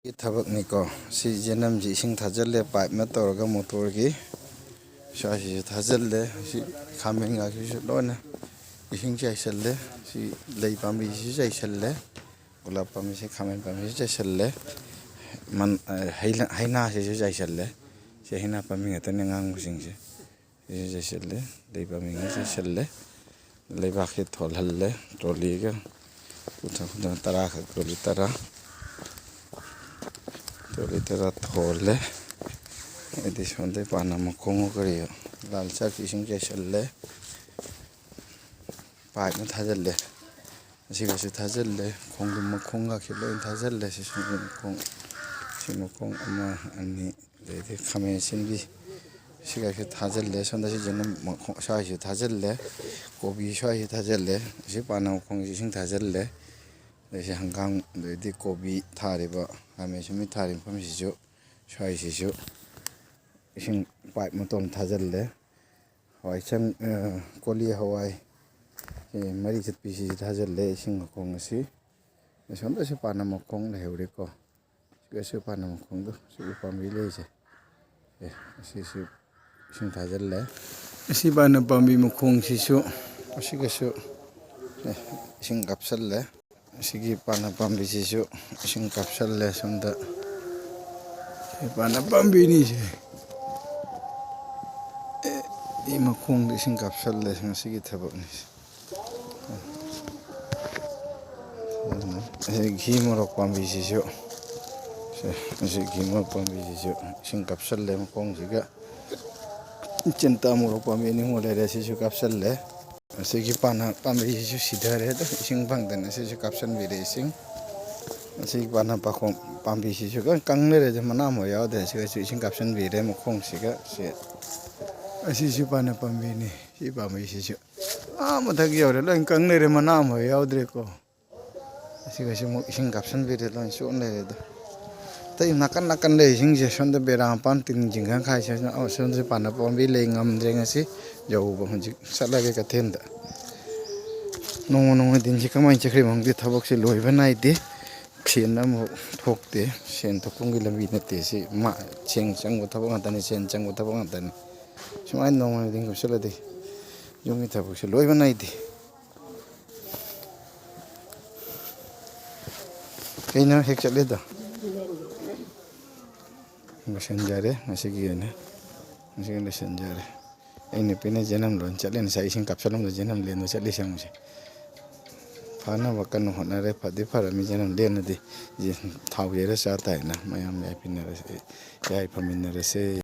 ꯊꯕꯛꯅꯤꯀꯣ ꯁꯤ ꯖꯦꯅꯝꯁꯤ ꯏꯁꯤꯡ ꯊꯥꯖꯤꯜꯂꯦ ꯄꯥꯏꯞꯅ ꯇꯧꯔꯒ ꯃꯣꯇꯣꯔꯒꯤ ꯁ꯭ꯋꯥꯏꯁꯤꯁꯨ ꯊꯥꯖꯤꯜꯂꯦ ꯁꯤ ꯈꯥꯃꯦꯟꯒꯥꯁꯤꯁꯨ ꯂꯣꯏꯅ ꯏꯁꯤꯡ ꯆꯥꯏꯁꯤꯜꯂꯦ ꯁꯤ ꯂꯩ ꯄꯥꯝꯕꯤꯁꯤꯁꯨ ꯆꯥꯏꯁꯤꯜꯂꯦ ꯒꯨꯂꯥꯞ ꯄꯥꯝꯕꯤꯁꯤ ꯈꯥꯃꯦꯟ ꯄꯥꯝꯕꯤꯁꯨ ꯆꯥꯏꯁꯤꯜꯂꯦ ꯍꯩꯅꯥꯁꯤꯁꯨ ꯆꯥꯏꯁꯤꯜꯂꯦ ꯁꯤ ꯍꯩꯅꯥ ꯄꯥꯝꯕꯤ ꯉꯥꯛꯇꯅꯤ ꯑꯉꯥꯡꯕꯁꯤꯡꯁꯦ ꯁꯤꯁꯨ ꯆꯥꯏꯁꯤꯜꯂꯦ ꯂꯩ ꯄꯥꯝꯕꯤ ꯉꯥꯛꯇ ꯆꯥꯏꯁꯤꯜꯂꯦ ꯂꯩꯕꯥꯛꯁꯤ ꯊꯣꯜꯍꯜꯂꯦ ꯇ꯭ꯔꯣꯂꯤꯒ ꯇꯔꯥꯈꯛ ꯇ꯭ꯔꯣꯂꯤ ꯇꯔꯥ ꯊꯣꯜꯂꯦ ꯑꯗꯩ ꯁꯣꯝꯗꯩ ꯄꯥꯟꯅ ꯃꯈꯣꯡ ꯀꯔꯤ ꯂꯥꯜ ꯆꯥꯛꯁꯤ ꯏꯁꯤꯡ ꯆꯥꯏꯁꯤꯜꯂꯦ ꯄꯥꯏꯞꯅ ꯊꯥꯖꯤꯜꯂꯦ ꯑꯁꯤꯒꯁꯨ ꯊꯥꯖꯤꯜꯂꯦ ꯈꯣꯡꯗ꯭ꯔꯨꯝ ꯃꯈꯣꯡꯒꯁꯨ ꯂꯣꯏ ꯊꯥꯖꯤꯜꯂꯦ ꯁꯤ ꯃꯈꯣꯡ ꯑꯃ ꯑꯅꯤ ꯑꯗꯩꯗꯤ ꯈꯥꯃꯦꯟ ꯑꯁꯤꯟꯕꯤ ꯁꯤꯒꯁꯨ ꯊꯥꯖꯤꯜꯂꯦ ꯁꯣꯝꯗ ꯁꯤꯁꯤꯅ ꯃꯈꯣꯡ ꯁ꯭ꯋꯥꯏꯁꯨ ꯊꯥꯖꯤꯜꯂꯦ ꯀꯣꯕꯤ ꯁ꯭ꯋꯥꯏꯁꯨ ꯊꯥꯖꯤꯜꯂꯦ ꯑꯁꯤ ꯄꯥꯟꯅ ꯃꯈꯣꯡꯁꯤ ꯏꯁꯤꯡ ꯊꯥꯖꯤꯜꯂꯦ ꯑꯗꯩ ꯍꯪꯒꯥꯝ ꯑꯗꯩꯗꯤ ꯀꯣꯕꯤ ꯊꯥꯔꯤꯕ ꯈꯥꯃꯦꯟ ꯑꯁꯤꯟꯕꯤ ꯊꯥꯔꯤꯕ ꯃꯐꯝꯁꯤꯁꯨ ꯁ꯭ꯋꯥꯏꯁꯤꯁꯨ ꯏꯁꯤꯡ ꯄꯥꯏꯞ ꯃꯇꯣꯟ ꯊꯥꯖꯤꯜꯂꯦ ꯀꯣꯂꯤ ꯍꯋꯥꯏ ꯃꯔꯤ ꯆꯠꯄꯤꯁꯤꯁꯨ ꯊꯥꯖꯤꯜꯂꯦ ꯏꯁꯤꯡ ꯃꯈꯣꯡ ꯑꯁꯤ ꯁꯣꯝꯗꯁꯨ ꯄꯥꯟꯅ ꯃꯈꯣꯡ ꯂꯩꯍꯧꯔꯤꯀꯣ ꯁꯤꯒꯁꯨ ꯄꯥꯟꯅ ꯃꯈꯣꯡꯗꯣ ꯁꯤ ꯎꯄꯥꯝꯕꯤ ꯂꯩꯔꯤꯁꯦ ꯑꯁꯤꯁꯨ ꯏꯁꯤꯡ ꯊꯥꯖꯤꯜꯂꯦ ꯑꯁꯤ ꯄꯥꯟꯅ ꯄꯥꯝꯕꯤ ꯃꯈꯣꯡꯁꯤꯁꯨ ꯑꯁꯤꯒꯁꯨ ꯏꯁꯤꯡ ꯀꯥꯞꯁꯤꯜꯂꯦ ꯑꯁꯤꯒꯤ ꯄꯥꯟꯅ ꯄꯥꯝꯕꯤꯁꯤꯁꯨ ꯏꯁꯤꯡ ꯀꯥꯞꯁꯤꯜꯂꯦ ꯁꯣꯝꯗ ꯄꯥꯟꯅ ꯄꯥꯝꯕꯤꯅꯤꯁꯦ 이 ꯃꯈꯣꯡꯗ ꯏꯁꯤꯡ ꯀꯥꯞꯁꯤꯜꯂꯦ ꯉꯁꯤꯒꯤ ꯊꯕꯛꯅꯤ ꯘꯤ ꯃꯣꯔꯣꯛ ꯄꯥꯝꯕꯤꯁꯤꯁꯨ ꯉꯁꯤ ꯘꯤ ꯃꯣꯔꯣꯛ ꯄꯥꯝꯕꯤꯁꯤꯁꯨ ꯏꯁꯤꯡ ꯀꯥꯞꯁꯤꯜꯂꯦ ꯃꯈꯣꯡꯁꯤꯒ ꯆꯦꯟꯇꯥ ꯃꯣꯔꯣꯛ ꯄꯥꯝꯕꯤ ꯑꯅꯤ ꯑꯍꯨꯝ ꯂꯩꯔꯦ ꯁꯤꯁꯨ ꯀꯥꯞꯁꯤꯜꯂꯦ ꯑꯁꯤꯒꯤ ꯄꯥꯟꯅ ꯄꯥꯝꯕꯤꯁꯤꯁꯨ ꯁꯤꯊꯔꯦ ꯑꯗꯨꯝ ꯏꯁꯤꯡ ꯐꯪꯗꯅ ꯁꯤꯁꯨ ꯀꯥꯞꯁꯤꯟꯕꯤꯔꯦ ꯏꯁꯤꯡ ꯑꯁꯤꯒꯤ ꯄꯥꯟꯅ ꯄꯥꯝꯕꯤꯁꯤꯁꯨ ꯂꯣꯏ ꯀꯪꯅꯔꯦ ꯃꯅꯥ ꯑꯃ ꯌꯥꯎꯗ꯭ꯔꯦ ꯁꯤꯒꯁꯨ ꯏꯁꯤꯡ ꯀꯥꯞꯁꯤꯟꯕꯤꯔꯦ ꯃꯈꯣꯡꯁꯤꯒ ꯑꯁꯤꯁꯨ ꯄꯥꯟꯅ ꯄꯥꯝꯕꯤꯅꯤ ꯁꯤ ꯄꯥꯝꯕꯤꯁꯤꯁꯨ ꯃꯊꯛ ꯌꯧꯔꯦ ꯂꯣꯏ ꯀꯪꯅꯔꯦ ꯃꯅꯥ ꯑꯃ ꯌꯥꯎꯗ꯭ꯔꯦꯀꯣ ꯑꯁꯤꯒꯁꯨ ꯑꯃꯨꯛ ꯏꯁꯤꯡ ꯀꯥꯞꯁꯤꯟꯕꯤꯔꯦ ꯂꯣꯏ ꯆꯣꯠ ꯂꯩꯔꯦꯗ ꯑꯇꯩ ꯅꯥꯀꯟ ꯅꯥꯀꯟ ꯂꯩꯁꯤꯡꯁꯦ ꯁꯣꯝꯗ ꯕꯦꯔꯥ ꯃꯄꯥꯟ ꯇꯤꯟ ꯆꯤꯡꯈꯪ ꯈꯥꯏꯁꯤꯅ ꯁꯣꯝꯗꯁꯨ ꯄꯥꯟꯅ ꯄꯥꯝꯕꯤ ꯂꯩ ꯉꯝꯗ꯭ꯔꯦ ꯉꯁꯤ ꯌꯧꯕ ꯍꯧꯖꯤꯛ ꯆꯠꯂꯒꯦ ꯀꯩꯊꯦꯜꯗ ꯅꯣꯡꯃ ꯗꯤꯟꯁꯤ ꯀꯃꯥꯏꯅ ꯆꯠꯈ꯭ꯔꯤꯕ ꯈꯪꯗꯦ ꯊꯕꯛꯁꯤ ꯂꯣꯏꯕ ꯅꯥꯏꯗꯦ ꯁꯦꯟ ꯑꯃꯨꯛ ꯊꯣꯛꯇꯦ ꯁꯦꯟ ꯊꯣꯛꯐꯝꯒꯤ ꯂꯝꯕꯤ ꯅꯠꯇꯦ ꯁꯤ ꯁꯦꯟ ꯆꯪꯕ ꯊꯕꯛ ꯉꯥꯛꯇꯅꯤ ꯁꯦꯟ ꯆꯪꯕ ꯊꯕꯛ ꯉꯥꯛꯇꯅꯤ ꯁꯨꯃꯥꯏꯅ ꯅꯣꯡꯃ ꯈꯨꯗꯤꯡ ꯀꯞꯁꯤꯜꯂꯗꯤ ꯌꯨꯝꯒꯤ ꯊꯕꯛꯁꯤ ꯂꯣꯏꯕ ꯅꯥꯏꯗꯦ ꯀꯩꯅꯣ ꯍꯦꯛ ꯆꯠꯂꯤꯗꯣ ꯂꯣꯏꯁꯤꯟꯖꯔꯦ ꯉꯁꯤꯒꯤ ꯑꯣꯏꯅ ꯂꯣꯏꯁꯤꯟꯖꯔꯦ ꯑꯩ ꯅꯨꯄꯤꯅ ꯖꯦꯅꯝ ꯂꯣꯟ ꯆꯠꯂꯦ ꯉꯁꯥꯏ ꯏꯁꯤꯡ ꯀꯥꯞꯁꯤꯜꯂꯝꯕ ꯖꯦꯅꯝ ꯂꯦꯟꯕ ꯆꯠꯂꯤ ꯆꯪꯉꯨꯁꯦ ꯐꯅꯕ ꯀꯟꯅ ꯍꯣꯠꯅꯔꯦ ꯐꯗꯤ ꯐꯔꯝꯃꯤ ꯖꯦꯅꯝ ꯂꯦꯟꯅꯗꯤ ꯊꯥꯎ ꯌꯩꯔ ꯆꯥ ꯇꯥꯏꯅ ꯃꯌꯥꯝ ꯌꯥꯏꯐꯃꯤꯟꯅꯔꯁꯦ